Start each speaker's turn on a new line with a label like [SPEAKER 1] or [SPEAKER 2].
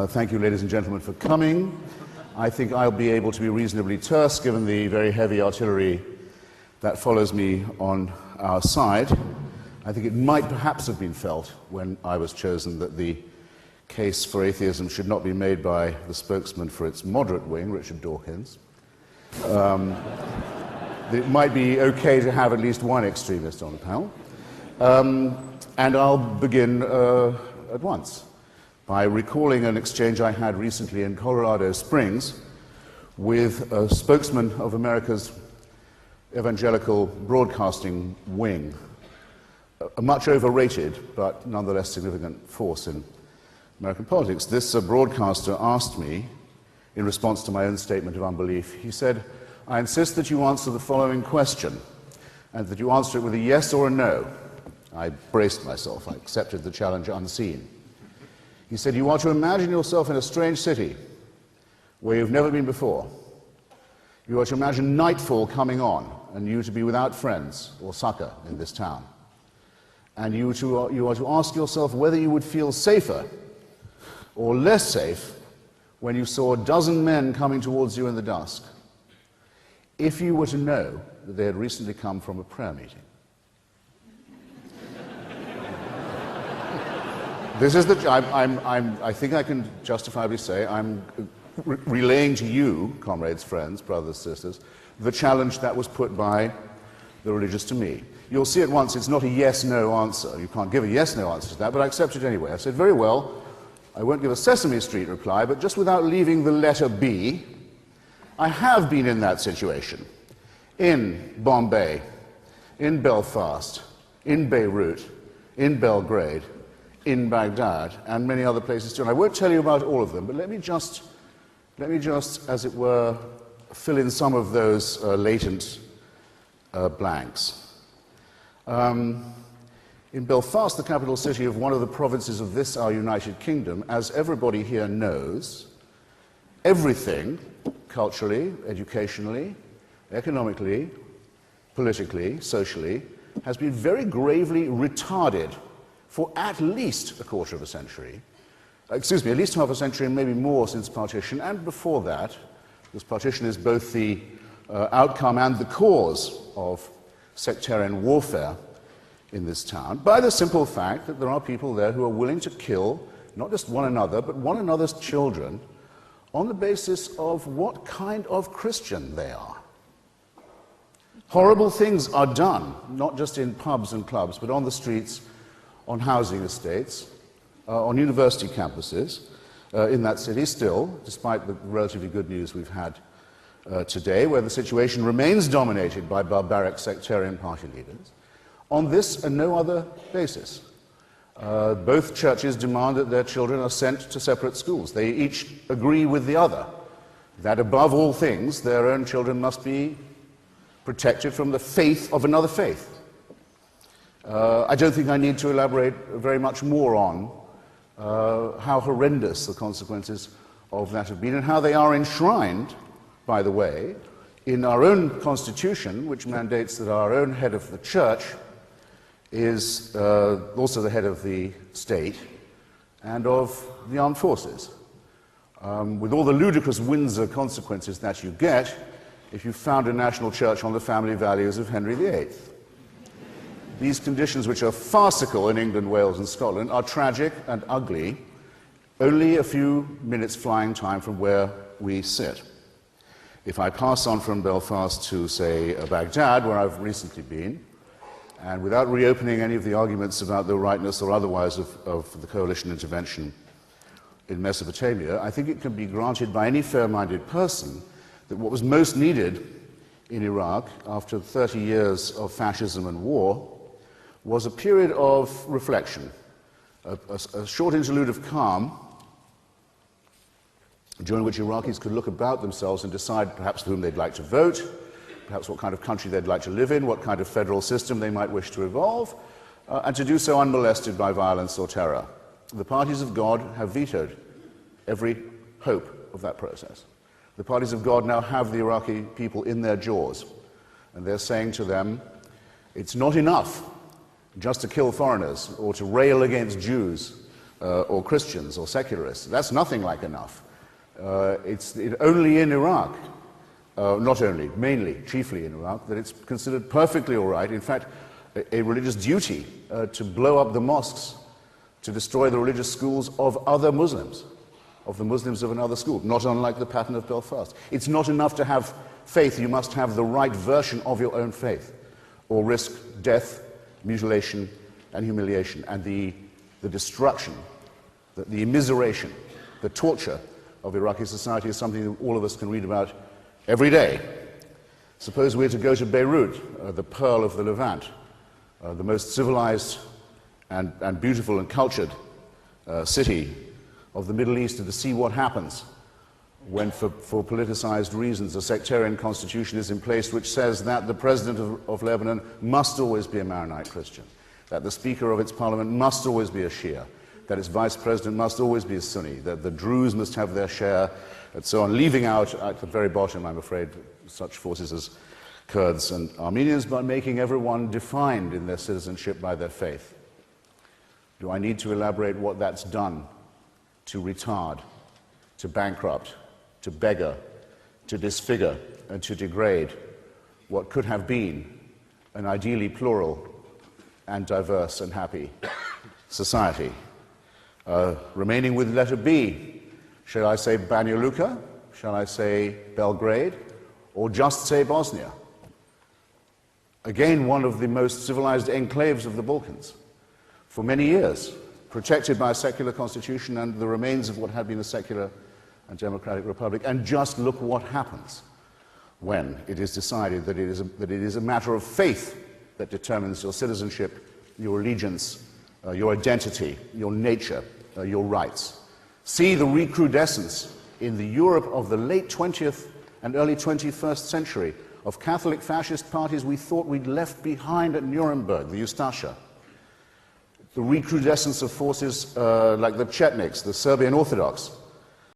[SPEAKER 1] Thank you, ladies and gentlemen, for coming. I think I'll be able to be reasonably terse given the very heavy artillery that follows me on our side. I think it might perhaps have been felt when I was chosen that the case for atheism should not be made by the spokesman for its moderate wing, Richard Dawkins. It might be okay to have at least one extremist on the panel. And I'll begin at once by recalling an exchange I had recently in Colorado Springs with a spokesman of America's evangelical broadcasting wing, a much overrated but nonetheless significant force in American politics. This broadcaster asked me, in response to my own statement of unbelief, he said, "I insist that you answer the following question, and that you answer it with a yes or a no." I braced myself. I accepted the challenge unseen. He said, "You are to imagine yourself in a strange city where you've never been before. You are to imagine nightfall coming on and you to be without friends or succor in this town. And you are to ask yourself whether you would feel safer or less safe when you saw a dozen men coming towards you in the dusk, if you were to know that they had recently come from a prayer meeting." This is the. I think I can justifiably say I'm relaying to you, comrades, friends, brothers, sisters, the challenge that was put by the religious to me. You'll see at once it's not a yes-no answer. You can't give a yes-no answer to that, but I accept it anyway. I said, very well, I won't give a Sesame Street reply, but just without leaving the letter B, I have been in that situation. In Bombay, in Belfast, in Beirut, in Belgrade, in Baghdad, and many other places too. And I won't tell you about all of them, but let me just, as it were, fill in some of those latent blanks. In Belfast, the capital city of one of the provinces of this, our United Kingdom, as everybody here knows, everything, culturally, educationally, economically, politically, socially, has been very gravely retarded for at least a quarter of a century. At least half a century and maybe more since partition, and before that, because partition is both the outcome and the cause of sectarian warfare in this town, by the simple fact that there are people there who are willing to kill not just one another, but one another's children on the basis of what kind of Christian they are. Horrible things are done, not just in pubs and clubs, but on the streets, on housing estates, on university campuses in that city still, despite the relatively good news we've had today, where the situation remains dominated by barbaric sectarian party leaders, on this and no other basis. Both churches demand that their children are sent to separate schools. They each agree with the other that above all things their own children must be protected from the faith of another faith. I don't think I need to elaborate very much more on how horrendous the consequences of that have been and how they are enshrined, by the way, in our own constitution, which mandates that our own head of the church is also the head of the state and of the armed forces, with all the ludicrous Windsor consequences that you get if you found a national church on the family values of Henry VIII. These conditions, which are farcical in England, Wales, and Scotland, are tragic and ugly, only a few minutes flying time from where we sit. If I pass on from Belfast to, say, Baghdad, where I've recently been, and without reopening any of the arguments about the rightness or otherwise of the coalition intervention in Mesopotamia, I think it can be granted by any fair-minded person that what was most needed in Iraq after 30 years of fascism and war was a period of reflection, a short interlude of calm, during which Iraqis could look about themselves and decide perhaps for whom they'd like to vote, perhaps what kind of country they'd like to live in, what kind of federal system they might wish to evolve, and to do so unmolested by violence or terror. The parties of God have vetoed every hope of that process. The parties of God now have the Iraqi people in their jaws, and they're saying to them, it's not enough just to kill foreigners or to rail against Jews or Christians or secularists. That's nothing like enough. It's only in Iraq, not only, mainly, chiefly in Iraq, that it's considered perfectly all right, in fact, a religious duty to blow up the mosques, to destroy the religious schools of other Muslims, of the Muslims of another school, not unlike the pattern of Belfast. It's not enough to have faith, you must have the right version of your own faith, or risk death, mutilation, and humiliation, and the destruction, the immiseration, the torture of Iraqi society is something that all of us can read about every day. Suppose we're to go to Beirut, the pearl of the Levant, the most civilized and beautiful and cultured city of the Middle East, and to see what happens when, for politicized reasons, a sectarian constitution is in place which says that the president of Lebanon must always be a Maronite Christian, that the speaker of its parliament must always be a Shia, that its vice president must always be a Sunni, that the Druze must have their share, and so on, leaving out at the very bottom, I'm afraid, such forces as Kurds and Armenians, but making everyone defined in their citizenship by their faith. Do I need to elaborate what that's done to retard, to bankrupt, to beggar, to disfigure, and to degrade what could have been an ideally plural and diverse and happy society? Remaining with letter B, shall I say Banja Luka? Shall I say Belgrade? Or just say Bosnia? Again, one of the most civilized enclaves of the Balkans. For many years, protected by a secular constitution and the remains of what had been a secular and democratic republic. And just look what happens when it is decided that it is a matter of faith that determines your citizenship, your allegiance, your identity, your nature, your rights. See the recrudescence in the Europe of the late 20th and early 21st century of Catholic fascist parties we thought we'd left behind at Nuremberg, the Ustasha. The recrudescence of forces like the Chetniks, the Serbian Orthodox,